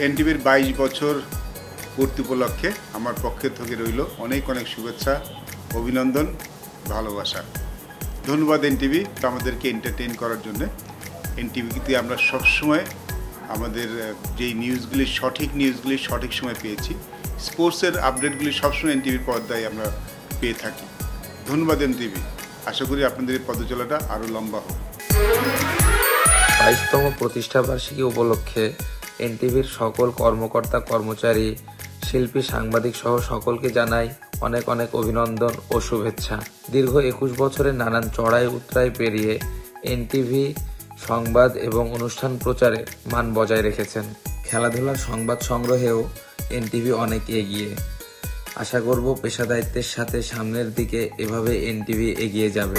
এনটিভির 22 বছর পূর্তি উপলক্ষে আমার পক্ষ থেকে রইল অনেক অনেক শুভেচ্ছা, অভিনন্দন, ভালোবাসা। ধন্যবাদ এনটিভি আমাদেরকে এন্টারটেইন করার জন্য। এনটিভিতে আমরা সবসময় আমাদের যেই নিউজগুলি সঠিক সময় পেয়েছি। স্পোর্টসের আপডেটগুলি সবসময় এনটিভির পর্দায় আমরা পেয়ে থাকি। ধন্যবাদ এনটিভি। আশা করি আপনাদের এই পদচলাটা আরও লম্বা হোক। 22তম প্রতিষ্ঠাবার্ষিকী উপলক্ষে এনটিভির সকল কর্মকর্তা কর্মচারী, শিল্পী, সাংবাদিক সহ সকলকে জানাই অনেক অনেক অভিনন্দন ও শুভেচ্ছা। দীর্ঘ 21 বছরের নানান চড়াই উতরাই পেরিয়ে এনটিভি সংবাদ এবং অনুষ্ঠান প্রচারে মান বজায় রেখেছেন। খেলাধুলার সংবাদ সংগ্রহেও এনটিভি অনেক এগিয়ে। আশা করব পেশাদারিত্বের সাথে সামনের দিকে এভাবে এনটিভি এগিয়ে যাবে।